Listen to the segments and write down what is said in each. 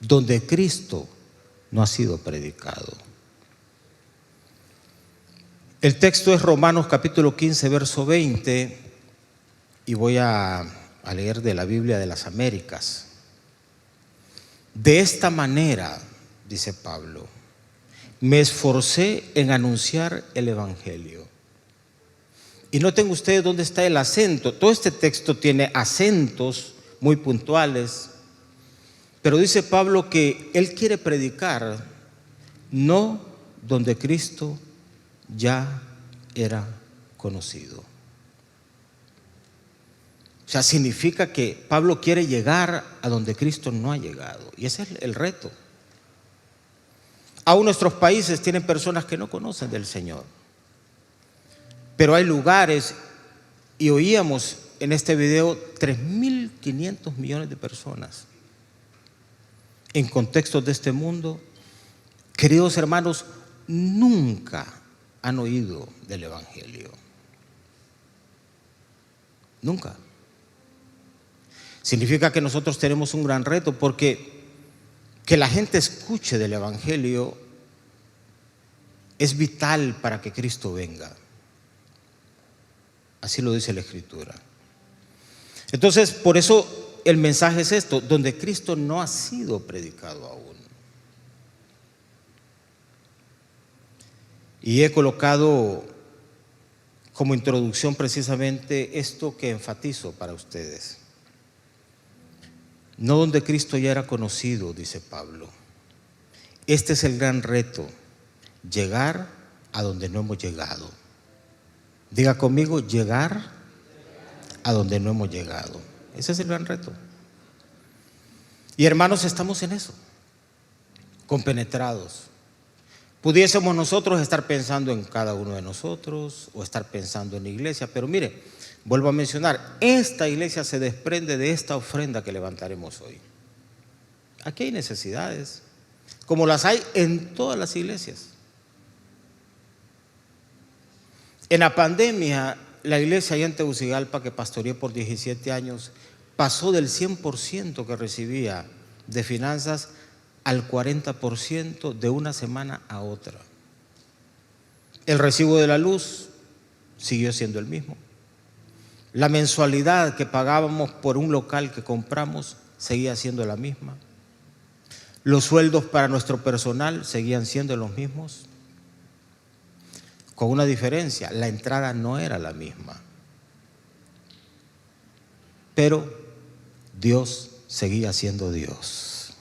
donde Cristo no ha sido predicado. El texto es Romanos capítulo 15, verso 20, y voy a leer de la Biblia de las Américas. De esta manera, dice Pablo, me esforcé en anunciar el Evangelio. Y noten ustedes dónde está el acento. Todo este texto tiene acentos muy puntuales, pero dice Pablo que él quiere predicar no donde Cristo ya era conocido. O sea, significa que Pablo quiere llegar a donde Cristo no ha llegado. Y ese es el reto. Aún nuestros países tienen personas que no conocen del Señor. Pero hay lugares, y oíamos en este video, 3.500 millones de personas en contextos de este mundo, queridos hermanos, nunca han oído del Evangelio. Nunca. Significa que nosotros tenemos un gran reto, porque que la gente escuche del Evangelio es vital para que Cristo venga. Así lo dice la Escritura. Entonces, por eso el mensaje es esto: donde Cristo no ha sido predicado aún. Y he colocado como introducción precisamente esto que enfatizo para ustedes. No donde Cristo ya era conocido, dice Pablo. Este es el gran reto: llegar a donde no hemos llegado. Diga conmigo, llegar a donde no hemos llegado. Ese es el gran reto. Y hermanos, estamos en eso, compenetrados. Pudiésemos nosotros estar pensando en cada uno de nosotros o estar pensando en la iglesia, pero mire, vuelvo a mencionar, esta iglesia se desprende de esta ofrenda que levantaremos hoy. Aquí hay necesidades, como las hay en todas las iglesias. En la pandemia, la iglesia allá en Tegucigalpa, que pastoreé por 17 años, pasó del 100% que recibía de finanzas al 40% de una semana a otra. El recibo de la luz siguió siendo el mismo. La mensualidad que pagábamos por un local que compramos seguía siendo la misma. Los sueldos para nuestro personal seguían siendo los mismos, con una diferencia: la entrada no era la misma. Pero Dios seguía siendo Dios.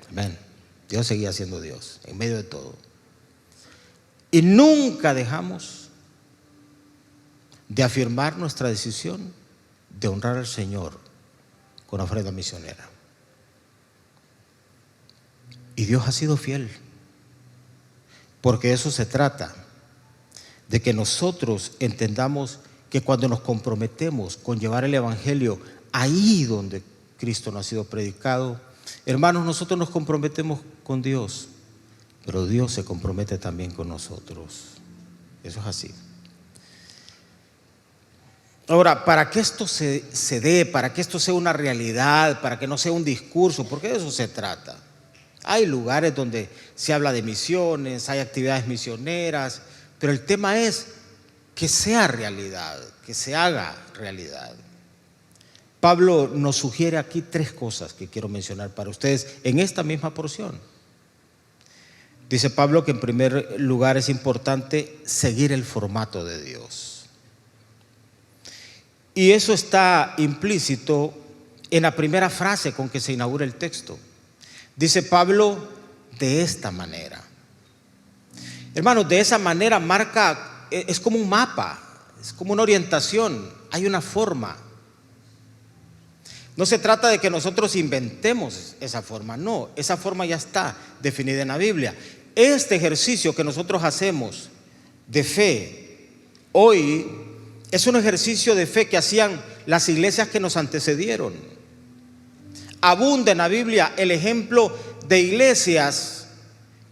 Amén. Dios seguía siendo Dios en medio de todo. Y nunca dejamos de afirmar nuestra decisión de honrar al Señor con ofrenda misionera. Y Dios ha sido fiel, porque de eso se trata, de que nosotros entendamos que cuando nos comprometemos con llevar el Evangelio ahí donde Cristo no ha sido predicado, hermanos, nosotros nos comprometemos con Dios, pero Dios se compromete también con nosotros. Eso es así. Ahora, para que esto se dé, para que esto sea una realidad, para que no sea un discurso, porque de eso se trata. Hay lugares donde se habla de misiones, hay actividades misioneras, pero el tema es que sea realidad, que se haga realidad. Pablo nos sugiere aquí 3 cosas que quiero mencionar para ustedes en esta misma porción. Dice Pablo que en primer lugar es importante seguir el formato de Dios. Y eso está implícito en la primera frase con que se inaugura el texto. Dice Pablo, de esta manera. Hermanos, de esa manera marca, es como un mapa, es como una orientación, hay una forma. No se trata de que nosotros inventemos esa forma, no, esa forma ya está definida en la Biblia. Este ejercicio que nosotros hacemos de fe hoy es un ejercicio de fe que hacían las iglesias que nos antecedieron. Abunda en la Biblia el ejemplo de iglesias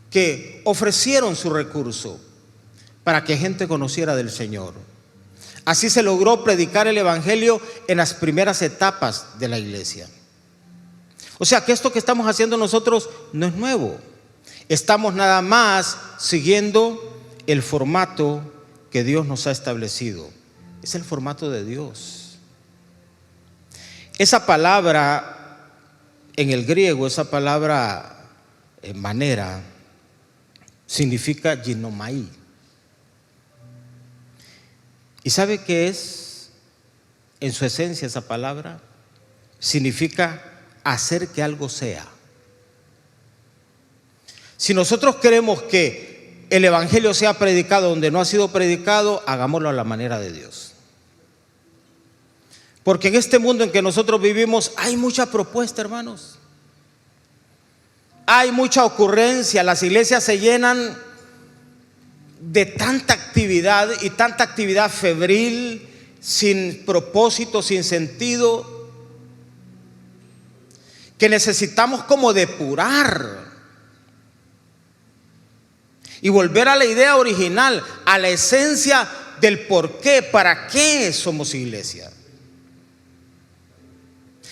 que ofrecieron su recurso para que gente conociera del Señor. Así se logró predicar el Evangelio en las primeras etapas de la iglesia. O sea que esto que estamos haciendo nosotros no es nuevo. Estamos nada más siguiendo el formato que Dios nos ha establecido. Es el formato de Dios. Esa palabra en el griego, esa palabra manera, significa ginomai. ¿Y sabe qué es en su esencia esa palabra? Significa hacer que algo sea. Si nosotros queremos que el evangelio sea predicado donde no ha sido predicado, hagámoslo a la manera de Dios. Porque en este mundo en que nosotros vivimos hay mucha propuesta, hermanos. Hay mucha ocurrencia. Las iglesias se llenan de tanta actividad y tanta actividad febril, sin propósito, sin sentido, que necesitamos como depurar y volver a la idea original, a la esencia del por qué, para qué somos iglesia.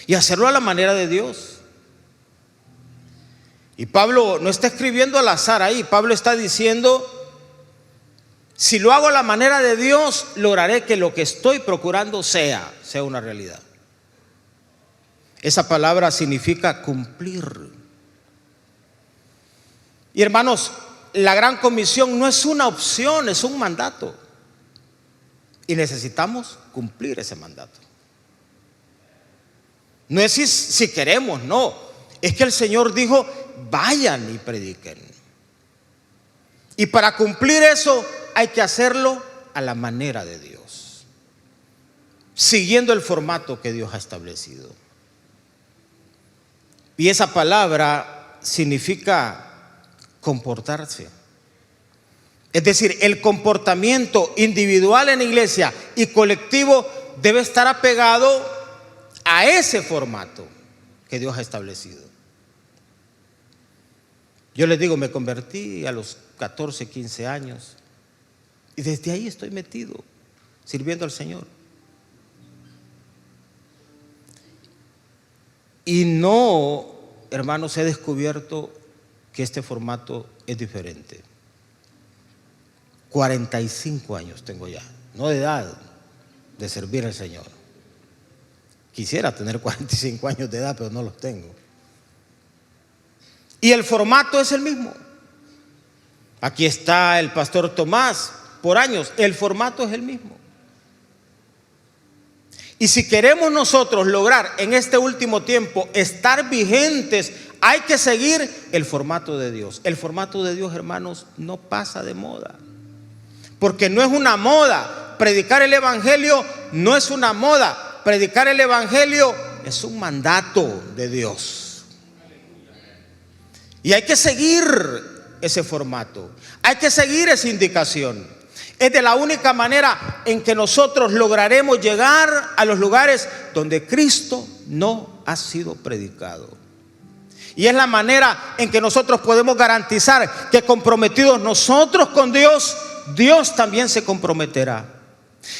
Y hacerlo a la manera de Dios. Y Pablo no está escribiendo al azar ahí. Pablo está diciendo: si lo hago a la manera de Dios, lograré que lo que estoy procurando sea una realidad. Esa palabra significa cumplir. Y hermanos, la gran comisión no es una opción, es un mandato. Y necesitamos cumplir ese mandato. No es si queremos, no. Es que el Señor dijo: vayan y prediquen. Y para cumplir eso hay que hacerlo a la manera de Dios, siguiendo el formato que Dios ha establecido. Y esa palabra significa comportarse. Es decir, el comportamiento individual en la iglesia y colectivo debe estar apegado a ese formato que Dios ha establecido. Yo les digo, me convertí a los 14, 15 años y desde ahí estoy metido, sirviendo al Señor. Y no, hermanos, he descubierto que este formato es diferente. 45 años tengo ya, no de edad, de servir al Señor. Quisiera tener 45 años de edad, pero no los tengo. Y el formato es el mismo. Aquí está el pastor Tomás, por años, el formato es el mismo. Y si queremos nosotros lograr en este último tiempo estar vigentes, hay que seguir el formato de Dios. El formato de Dios, hermanos, no pasa de moda. Porque no es una moda. Predicar el evangelio no es una moda. Predicar el evangelio es un mandato de Dios. Y hay que seguir ese formato. Hay que seguir esa indicación. Es de la única manera en que nosotros lograremos llegar a los lugares donde Cristo no ha sido predicado. Y es la manera en que nosotros podemos garantizar que comprometidos nosotros con Dios, Dios también se comprometerá.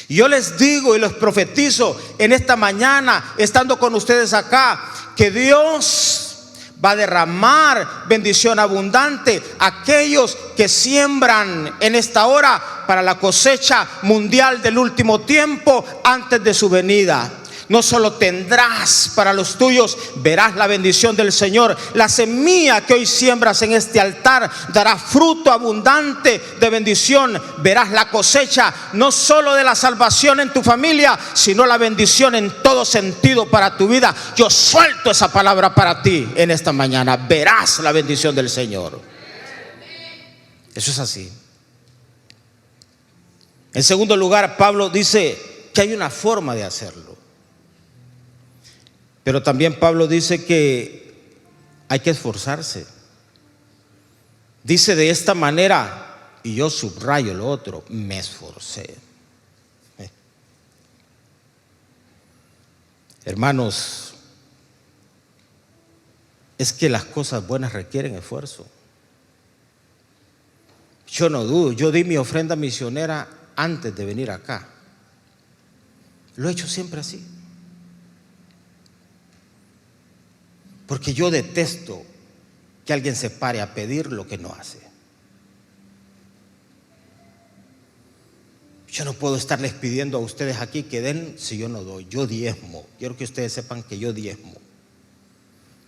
Y yo les digo y les profetizo en esta mañana, estando con ustedes acá, que Dios va a derramar bendición abundante a aquellos que siembran en esta hora para la cosecha mundial del último tiempo antes de su venida. No solo tendrás para los tuyos, verás la bendición del Señor. La semilla que hoy siembras en este altar dará fruto abundante de bendición. Verás la cosecha no solo de la salvación en tu familia, sino la bendición en todo sentido para tu vida. Yo suelto esa palabra para ti en esta mañana. Verás la bendición del Señor. Eso es así. En segundo lugar, Pablo dice que hay una forma de hacerlo. Pero también Pablo dice que hay que esforzarse. Dice de esta manera, y yo subrayo lo otro, me esforcé. Hermanos, es que las cosas buenas requieren esfuerzo. Yo no dudo, yo di mi ofrenda misionera antes de venir acá. Lo he hecho siempre así. Porque yo detesto que alguien se pare a pedir lo que no hace. Yo no puedo estarles pidiendo a ustedes aquí que den si yo no doy. Yo diezmo. Quiero que ustedes sepan que yo diezmo.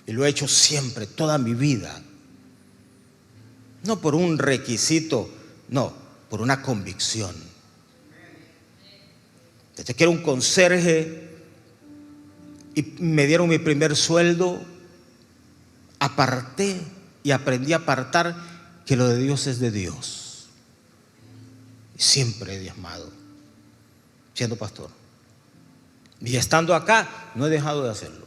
Y lo he hecho siempre, toda mi vida. No por un requisito, no, por una convicción. Desde que era un conserje y me dieron mi primer sueldo, aparté y aprendí a apartar que lo de Dios es de Dios. Siempre he diezmado, siendo pastor. Y estando acá, no he dejado de hacerlo.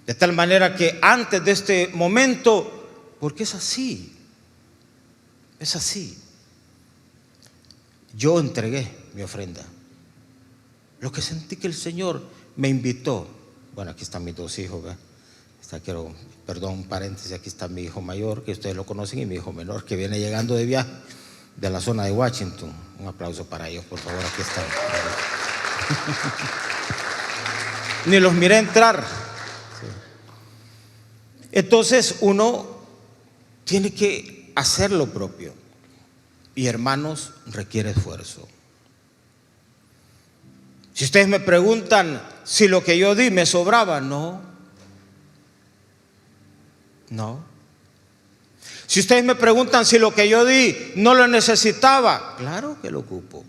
De tal manera que antes de este momento, porque es así, yo entregué mi ofrenda. Lo que sentí que el Señor me invitó. Bueno, aquí están mis dos hijos, ¿verdad? Perdón, paréntesis, aquí está mi hijo mayor, que ustedes lo conocen, y mi hijo menor, que viene llegando de viaje de la zona de Washington. Un aplauso para ellos, por favor, aquí están. Ni los miré entrar. Entonces uno tiene que hacer lo propio. Y hermanos, requiere esfuerzo. Si ustedes me preguntan si lo que yo di me sobraba, no. Si ustedes me preguntan si lo que yo di no lo necesitaba, claro que lo ocupo.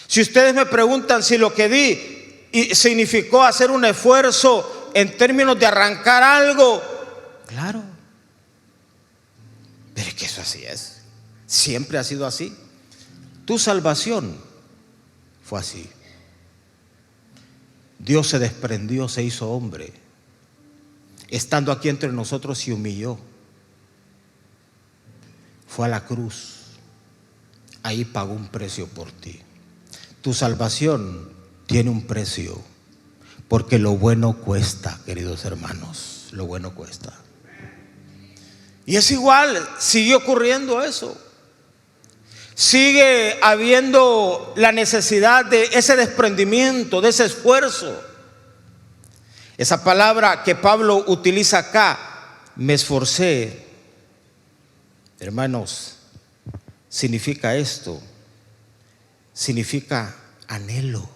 Si ustedes me preguntan si lo que di significó hacer un esfuerzo en términos de arrancar algo, claro. Pero es que eso así es. Siempre ha sido así. Tu salvación fue así. Dios se desprendió, se hizo hombre. Estando aquí entre nosotros se humilló. Fue a la cruz. Ahí pagó un precio por ti. Tu salvación tiene un precio. Porque lo bueno cuesta, queridos hermanos. Lo bueno cuesta. Y es igual, sigue ocurriendo eso. Sigue habiendo la necesidad de ese desprendimiento, de ese esfuerzo. Esa palabra que Pablo utiliza acá, me esforcé, hermanos, significa esto, significa anhelo.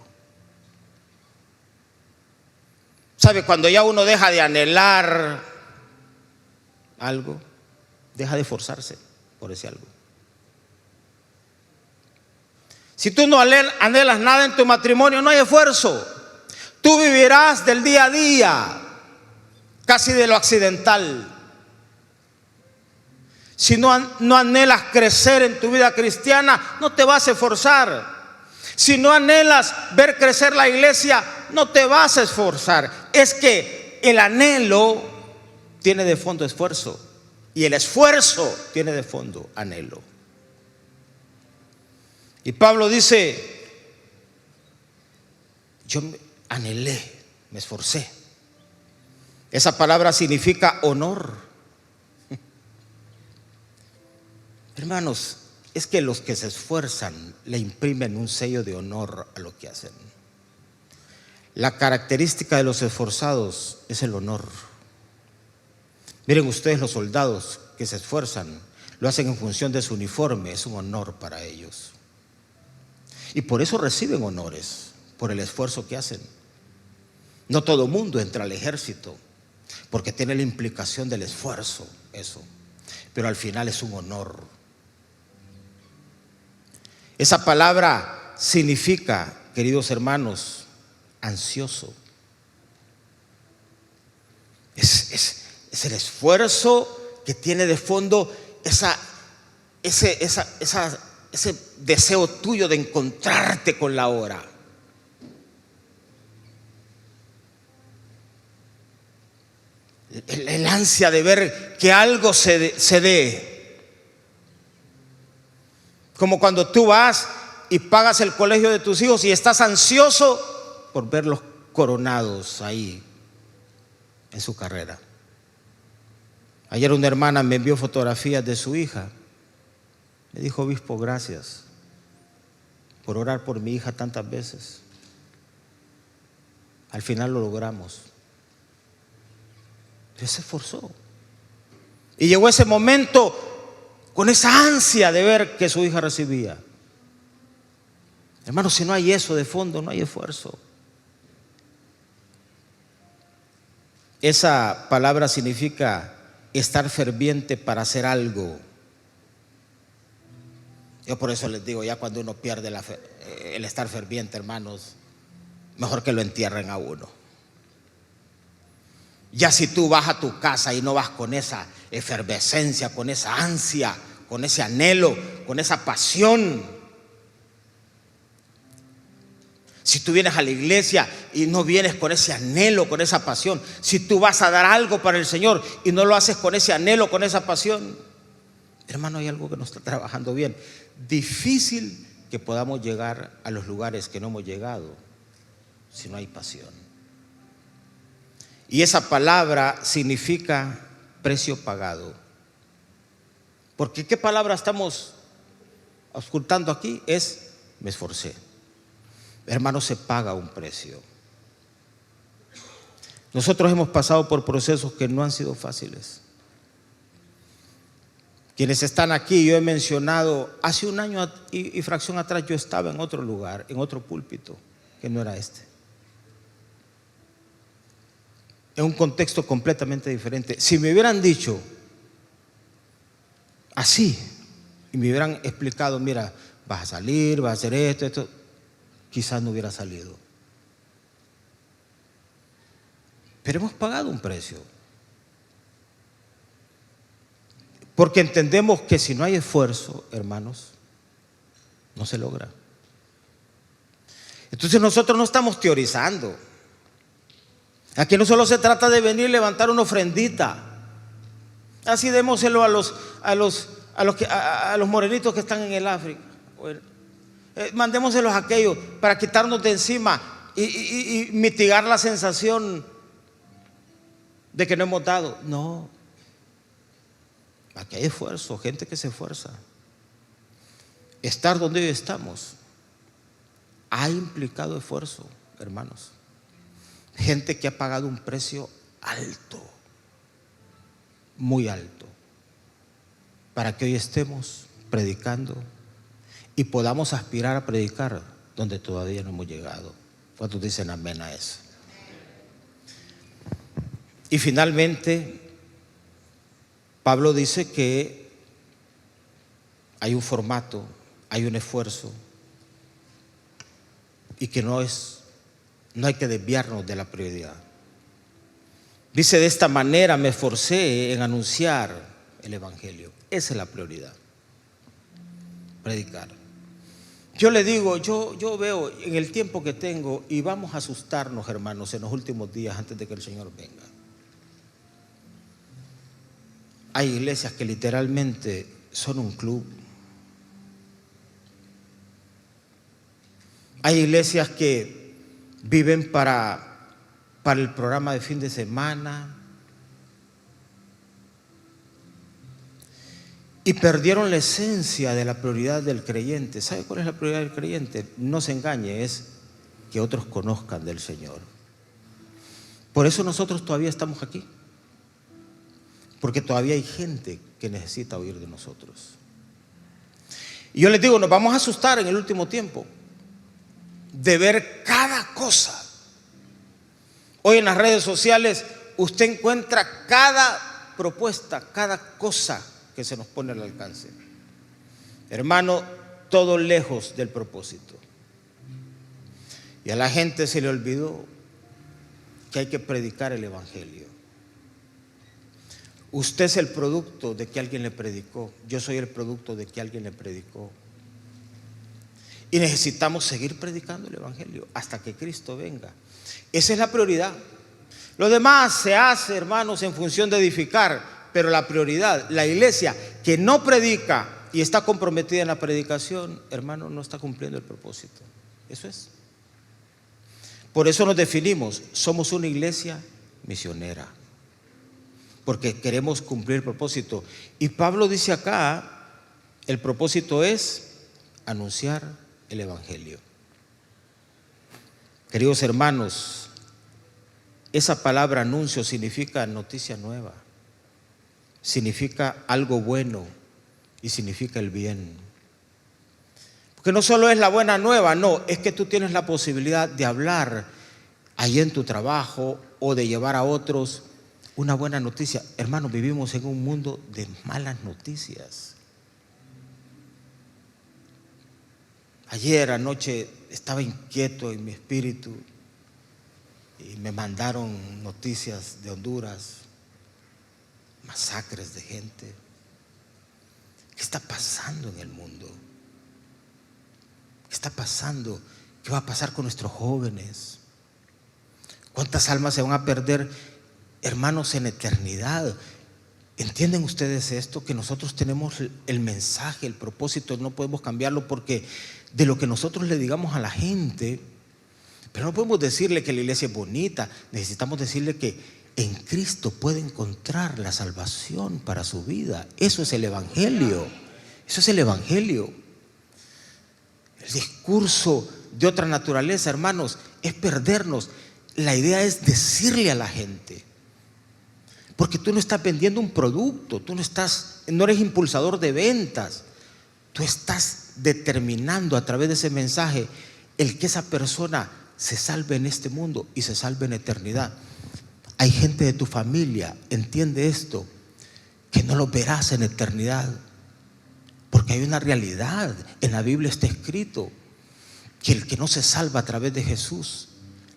¿Sabe? Cuando ya uno deja de anhelar algo, deja de esforzarse por ese algo. Si tú no anhelas nada en tu matrimonio, no hay esfuerzo. Tú vivirás del día a día, casi de lo accidental. Si no anhelas crecer en tu vida cristiana, no te vas a esforzar. Si no anhelas ver crecer la iglesia, no te vas a esforzar. Es que el anhelo tiene de fondo esfuerzo, y el esfuerzo tiene de fondo anhelo. Y Pablo dice: yo anhelé, me esforcé. Esa palabra significa honor. Hermanos, es que los que se esfuerzan le imprimen un sello de honor a lo que hacen. La característica de los esforzados es el honor. Miren ustedes, los soldados que se esfuerzan lo hacen en función de su uniforme, es un honor para ellos. Y por eso reciben honores, por el esfuerzo que hacen. No todo mundo entra al ejército porque tiene la implicación del esfuerzo, eso. Pero al final es un honor. Esa palabra significa, queridos hermanos, ansioso. Es el esfuerzo que tiene de fondo ese deseo tuyo de encontrarte con la hora. El ansia de ver que algo se dé. Como cuando tú vas y pagas el colegio de tus hijos y estás ansioso por verlos coronados ahí en su carrera. Ayer una hermana me envió fotografías de su hija. Me dijo: obispo, gracias por orar por mi hija tantas veces. Al final lo logramos. Él se esforzó. Y llegó ese momento con esa ansia de ver que su hija recibía. Hermanos, si no hay eso de fondo, no hay esfuerzo. Esa palabra significa estar ferviente para hacer algo. Yo por eso les digo, ya cuando uno pierde el estar ferviente, hermanos, mejor que lo entierren a uno. Ya si tú vas a tu casa y no vas con esa efervescencia, con esa ansia, con ese anhelo, con esa pasión. Si tú vienes a la iglesia y no vienes con ese anhelo, con esa pasión. Si tú vas a dar algo para el Señor y no lo haces con ese anhelo, con esa pasión, hermano, hay algo que no está trabajando bien. Difícil que podamos llegar a los lugares que no hemos llegado si no hay pasión. Y esa palabra significa precio pagado. Porque ¿qué palabra estamos ocultando aquí? Es me esforcé. Hermano, se paga un precio. Nosotros hemos pasado por procesos que no han sido fáciles. Quienes están aquí, yo he mencionado, hace un año y fracción atrás yo estaba en otro lugar, en otro púlpito, que no era este. En un contexto completamente diferente. Si me hubieran dicho así, y me hubieran explicado, mira, vas a salir, vas a hacer esto, quizás no hubiera salido. Pero hemos pagado un precio. Porque entendemos que si no hay esfuerzo, hermanos, no se logra. Entonces nosotros no estamos teorizando. Aquí no solo se trata de venir y levantar una ofrendita. Así démoselo a los morenitos que están en el África. Mandémoselos a aquellos para quitarnos de encima y mitigar la sensación de que no hemos dado. No. Aquí hay esfuerzo, gente que se esfuerza. Estar donde hoy estamos ha implicado esfuerzo, hermanos. Gente que ha pagado un precio alto, muy alto, para que hoy estemos predicando y podamos aspirar a predicar donde todavía no hemos llegado. ¿Cuántos dicen amén a eso? Y finalmente, Pablo dice que hay un formato, hay un esfuerzo y que no hay que desviarnos de la prioridad. Dice, de esta manera me esforcé en anunciar el evangelio. Esa es la prioridad, predicar. Yo le digo, yo veo en el tiempo que tengo, y vamos a asustarnos, hermanos, en los últimos días antes de que el Señor venga. Hay iglesias que literalmente son un club. Hay iglesias que viven para el programa de fin de semana y perdieron la esencia de la prioridad del creyente. ¿Sabe cuál es la prioridad del creyente? No se engañe, es que otros conozcan del Señor. Por eso nosotros todavía estamos aquí, porque todavía hay gente que necesita oír de nosotros. Y yo les digo, nos vamos a asustar en el último tiempo de ver cada cosa. Hoy en las redes sociales usted encuentra cada propuesta, cada cosa que se nos pone al alcance. Hermano, todo lejos del propósito. Y a la gente se le olvidó que hay que predicar el evangelio. Usted es el producto de que alguien le predicó. Yo soy el producto de que alguien le predicó. Y necesitamos seguir predicando el evangelio hasta que Cristo venga. Esa es la prioridad. Lo demás se hace, hermanos, en función de edificar, pero la prioridad, la iglesia que no predica y está comprometida en la predicación, hermano, no está cumpliendo el propósito. Eso es. Por eso nos definimos, somos una iglesia misionera, porque queremos cumplir el propósito. Y Pablo dice acá, el propósito es anunciar el evangelio. Queridos hermanos, esa palabra anuncio significa noticia nueva, significa algo bueno y significa el bien. Porque no solo es la buena nueva, no, es que tú tienes la posibilidad de hablar ahí en tu trabajo o de llevar a otros una buena noticia. Hermanos, vivimos en un mundo de malas noticias. Ayer anoche estaba inquieto en mi espíritu y me mandaron noticias de Honduras, masacres de gente. ¿Qué está pasando en el mundo? ¿Qué está pasando? ¿Qué va a pasar con nuestros jóvenes? ¿Cuántas almas se van a perder, hermanos, en eternidad? ¿Entienden ustedes esto? Que nosotros tenemos el mensaje, el propósito, no podemos cambiarlo porque de lo que nosotros le digamos a la gente, pero no podemos decirle que la iglesia es bonita, necesitamos decirle que en Cristo puede encontrar la salvación para su vida. Eso es el Evangelio, eso es el Evangelio. El discurso de otra naturaleza, hermanos, es perdernos. La idea es decirle a la gente, porque tú no estás vendiendo un producto, tú no eres impulsador de ventas, tú estás determinando a través de ese mensaje el que esa persona se salve en este mundo y se salve en eternidad. Hay gente de tu familia, entiende esto, que no lo verás en eternidad, porque hay una realidad. En la Biblia está escrito que el que no se salva a través de Jesús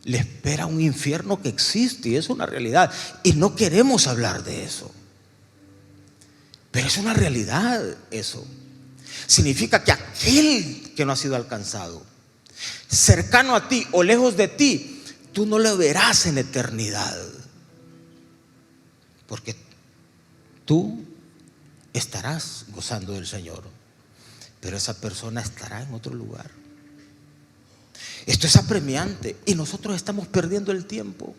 le espera un infierno que existe, y es una realidad, y no queremos hablar de eso, pero es una realidad. Eso significa que aquel que no ha sido alcanzado, cercano a ti o lejos de ti, tú no lo verás en eternidad, porque tú estarás gozando del Señor, pero esa persona estará en otro lugar. Esto es apremiante y nosotros estamos perdiendo el tiempo.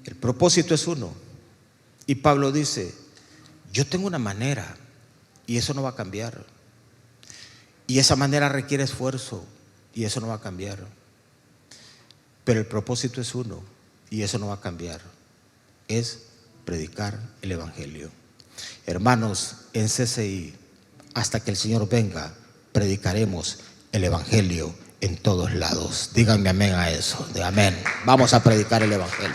El propósito es uno, y Pablo dice: yo tengo una manera y eso no va a cambiar, y esa manera requiere esfuerzo y eso no va a cambiar, pero el propósito es uno y eso no va a cambiar, es predicar el Evangelio. Hermanos, en CCI, hasta que el Señor venga, predicaremos el Evangelio en todos lados. Díganme amén a eso. Amén. Vamos a predicar el Evangelio.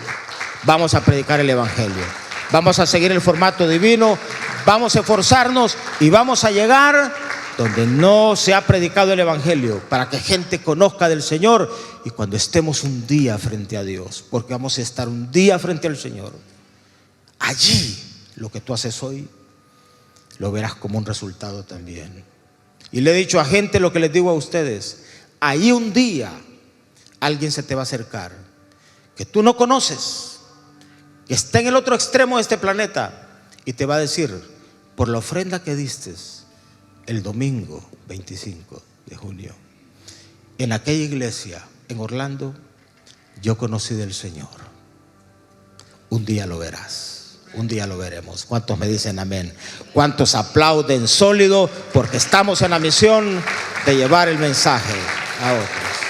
Vamos a predicar el Evangelio. Vamos a seguir el formato divino. Vamos a esforzarnos y vamos a llegar donde no se ha predicado el Evangelio, para que gente conozca del Señor. Y cuando estemos un día frente a Dios, porque vamos a estar un día frente al Señor, allí lo que tú haces hoy lo verás como un resultado también. Y le he dicho a gente lo que les digo a ustedes: ahí un día alguien se te va a acercar que tú no conoces, que está en el otro extremo de este planeta, y te va a decir: por la ofrenda que diste el domingo 25 de junio en aquella iglesia en Orlando, yo conocí del Señor. Un día lo verás, un día lo veremos. ¿Cuántos me dicen amén? ¿Cuántos aplauden sólido? Porque estamos en la misión de llevar el mensaje a otros.